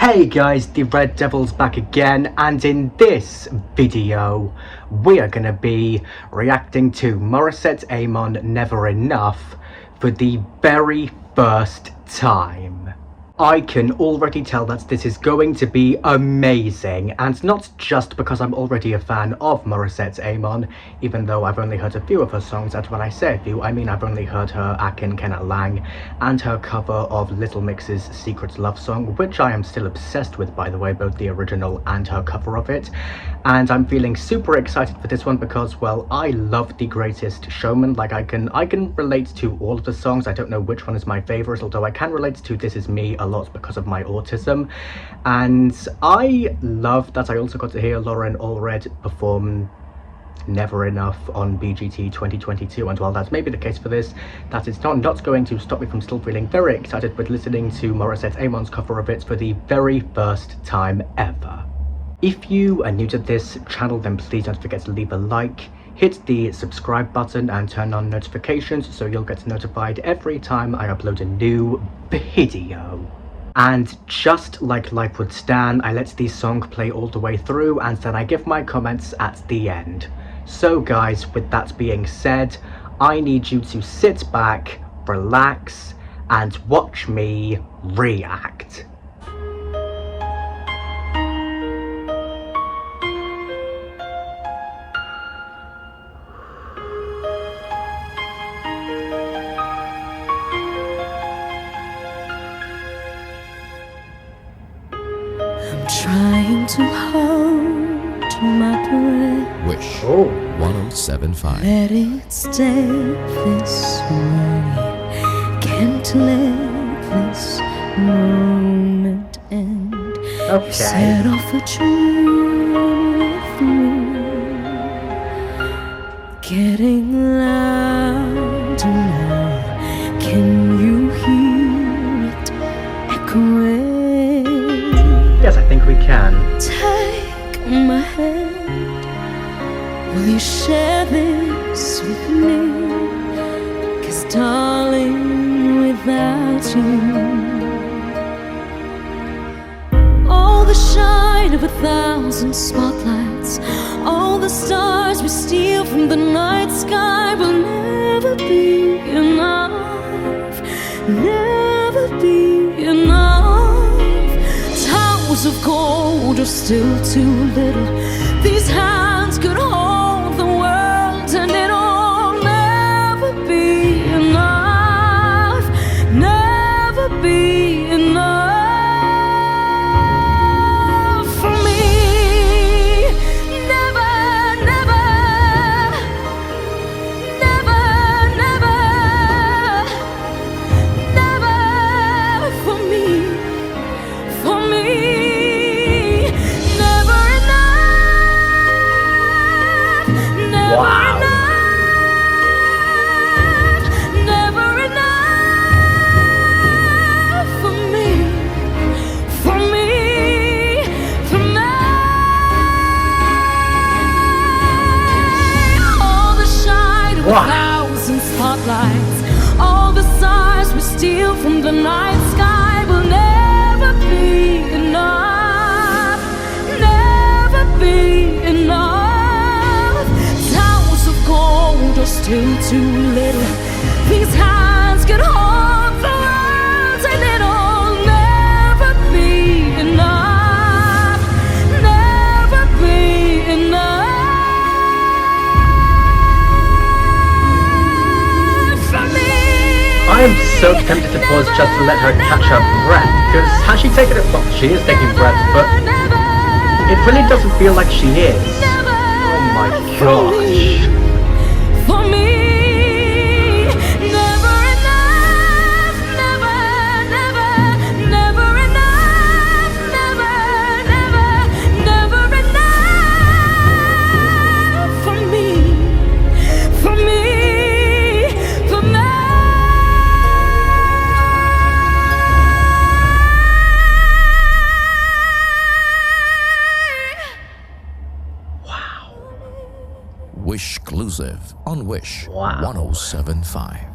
Hey guys, the Red Devil's back again, and in this video we are gonna be reacting to Morissette Amon Never Enough for the very first time. I can already tell that this is going to be amazing, and not just because I'm already a fan of Morissette Amon, even though I've only heard a few of her songs, and when I say a few, I mean I've only heard her Akin Kenna Lang and her cover of Little Mix's Secret Love Song, which I am still obsessed with, by the way, both the original and her cover of it. And I'm feeling super excited for this one because, well, I love The Greatest Showman. Like, I can relate to all of the songs. I don't know which one is my favorite, although I can relate to This Is Me a lot because of my autism. And I love that I also got to hear Lauren Allred perform Never Enough on BGT 2022, and while that may be the case for this, that is not going to stop me from still feeling very excited with listening to Morissette Amon's cover of it for the very first time ever. If you are new to this channel, then please don't forget to leave a like, hit the subscribe button and turn on notifications so you'll get notified every time I upload a new video. And just like Life Would Stand, I let the song play all the way through and then I give my comments at the end. So guys, with that being said, I need you to sit back, relax, and watch me react. Trying to hold my breath. Wish 1075. Let it stay this way. Can't let this moment end. Okay. Set off a dream with me. Getting louder now. Can you hear it echoing? Yes, I think we can. Take my hand. Will you share this with me? 'Cause darling, without you, all the shine of 1,000 spotlights, all the stars we steal from the night sky will never be enough. Never be enough. Of gold are still too little. These hands could hold the world, and it'll never be enough. Never be enough for me. Never, never, never, never, never for me. For me. Wow. Never enough for me, for me, for me. All the shine of 1,000 spotlights, all the stars we steal from the night sky will never be enough, never be enough. Are still too little. These hands can hold the world, and it'll never be enough. Never be enough for me. I am so tempted to pause just to let her catch her breath, because has she taken it? Well, she is taking breaths, but it really doesn't feel like she is. Oh my gosh. For me, never enough, never, never, never enough, never, never, never enough for me, for me, for me. Wish exclusive on Wish Wow. 1075.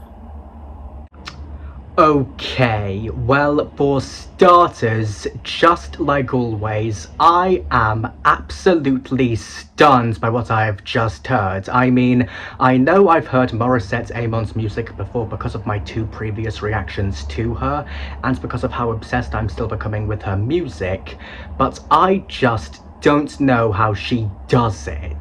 Okay, well, for starters, just like always, I am absolutely stunned by what I have just heard. I mean, I know I've heard Morissette Amon's music before because of my 2 previous reactions to her, and because of how obsessed I'm still becoming with her music, but I just don't know how she does it.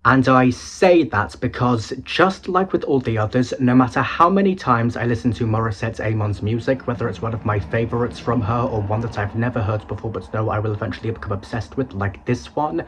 And I say that because, just like with all the others, no matter how many times I listen to Morissette Amon's music, whether it's one of my favourites from her or one that I've never heard before but know I will eventually become obsessed with, like this one,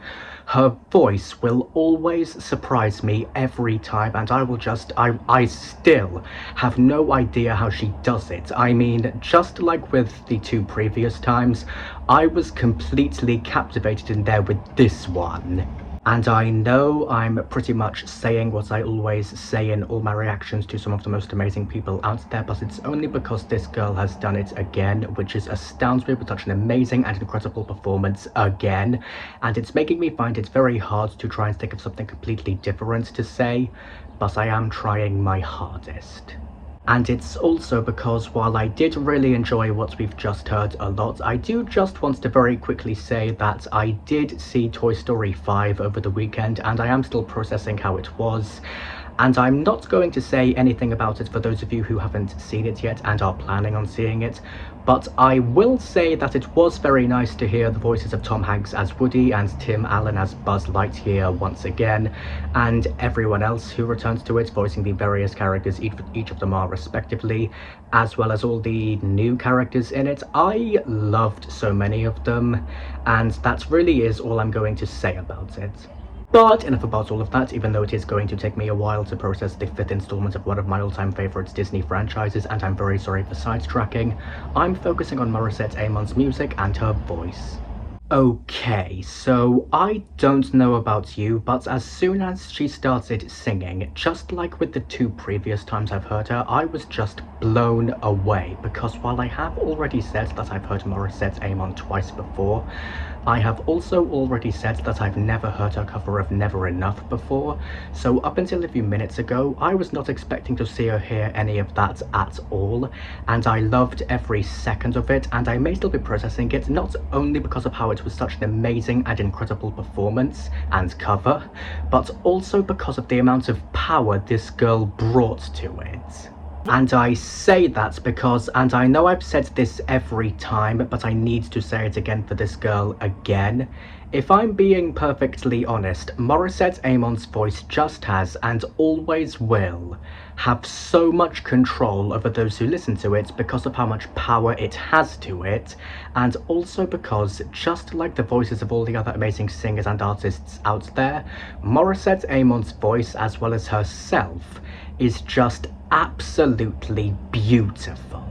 her voice will always surprise me every time, and I still have no idea how she does it. I mean, just like with the 2 previous times, I was completely captivated in there with this one. And I know I'm pretty much saying what I always say in all my reactions to some of the most amazing people out there, but it's only because this girl has done it again, which is astounds me with such an amazing and incredible performance again, and it's making me find it very hard to try and think of something completely different to say, but I am trying my hardest. And it's also because while I did really enjoy what we've just heard a lot, I do just want to very quickly say that I did see Toy Story 5 over the weekend, and I am still processing how it was. And I'm not going to say anything about it for those of you who haven't seen it yet and are planning on seeing it, but I will say that it was very nice to hear the voices of Tom Hanks as Woody and Tim Allen as Buzz Lightyear once again, and everyone else who returns to it, voicing the various characters each of them are respectively, as well as all the new characters in it. I loved so many of them, and that really is all I'm going to say about it. But enough about all of that, even though it is going to take me a while to process the 5th installment of one of my all-time favourite Disney franchises, and I'm very sorry for sidetracking. I'm focusing on Morissette Amon's music and her voice. Okay, so I don't know about you, but as soon as she started singing, just like with the 2 previous times I've heard her, I was just blown away, because while I have already said that I've heard Morissette Amon twice before, I have also already said that I've never heard her cover of Never Enough before, so up until a few minutes ago, I was not expecting to see or hear any of that at all, and I loved every second of it, and I may still be processing it, not only because of how it was such an amazing and incredible performance and cover, but also because of the amount of power this girl brought to it. And I say that because, and I know I've said this every time, but I need to say it again for this girl again, if I'm being perfectly honest, Morissette Amon's voice just has, and always will, have so much control over those who listen to it because of how much power it has to it, and also because, just like the voices of all the other amazing singers and artists out there, Morissette Amon's voice, as well as herself, is just absolutely beautiful.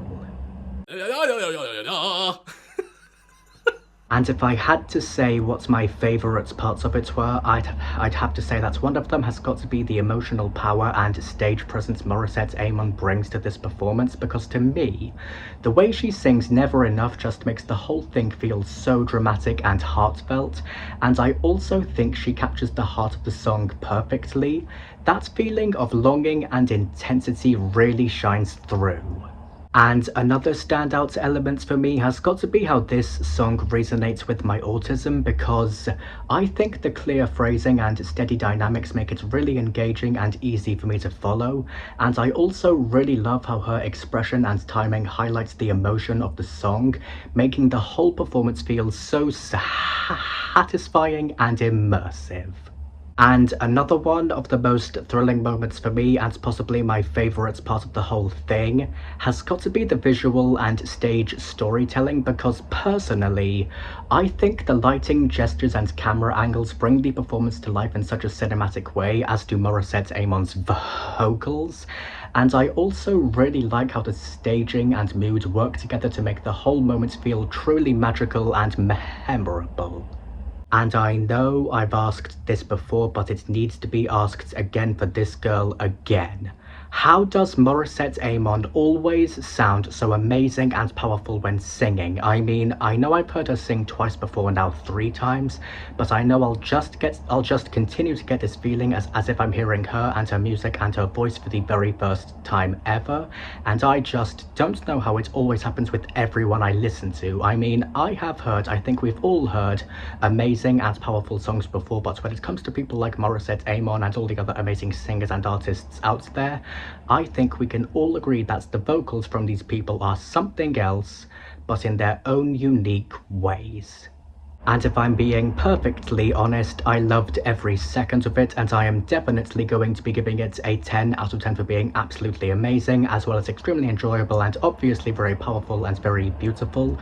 And if I had to say what my favourite parts of it were, I'd have to say that one of them has got to be the emotional power and stage presence Morissette Amon brings to this performance, because to me, the way she sings Never Enough just makes the whole thing feel so dramatic and heartfelt, and I also think she captures the heart of the song perfectly. That feeling of longing and intensity really shines through. And another standout element for me has got to be how this song resonates with my autism, because I think the clear phrasing and steady dynamics make it really engaging and easy for me to follow, and I also really love how her expression and timing highlights the emotion of the song, making the whole performance feel so satisfying and immersive. And another one of the most thrilling moments for me, and possibly my favourite part of the whole thing, has got to be the visual and stage storytelling, because personally, I think the lighting, gestures and camera angles bring the performance to life in such a cinematic way, as do Morissette Amon's vocals. And I also really like how the staging and mood work together to make the whole moment feel truly magical and memorable. And I know I've asked this before, but it needs to be asked again for this girl again. How does Morissette Amon always sound so amazing and powerful when singing? I mean, I know I've heard her sing twice before, now 3 times, but I know I'll just continue to get this feeling as if I'm hearing her and her music and her voice for the very first time ever, and I just don't know how it always happens with everyone I listen to. I mean, I think we've all heard amazing and powerful songs before, but when it comes to people like Morissette Amon and all the other amazing singers and artists out there, I think we can all agree that the vocals from these people are something else, but in their own unique ways. And if I'm being perfectly honest, I loved every second of it, and I am definitely going to be giving it a 10 out of 10 for being absolutely amazing, as well as extremely enjoyable and obviously very powerful and very beautiful.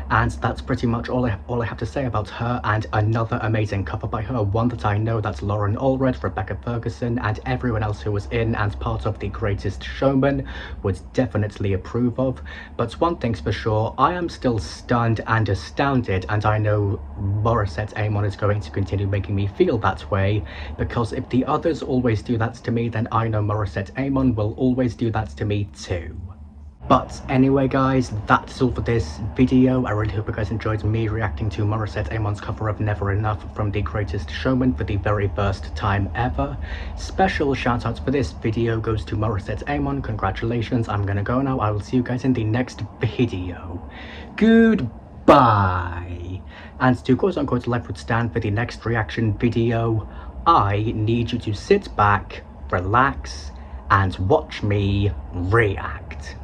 And that's pretty much all I have to say about her and another amazing cover by her, one that I know that Lauren Allred, Rebecca Ferguson, and everyone else who was in and part of The Greatest Showman would definitely approve of. But one thing's for sure, I am still stunned and astounded, and I know Morissette Amon is going to continue making me feel that way, because if the others always do that to me, then I know Morissette Amon will always do that to me too. But anyway guys, that's all for this video. I really hope you guys enjoyed me reacting to Morissette Amon's cover of Never Enough from The Greatest Showman for the very first time ever. Special shout out for this video goes to Morissette Amon. Congratulations, I'm gonna go now. I will see you guys in the next video. Goodbye. And to quote unquote life would stand for the next reaction video, I need you to sit back, relax, and watch me react.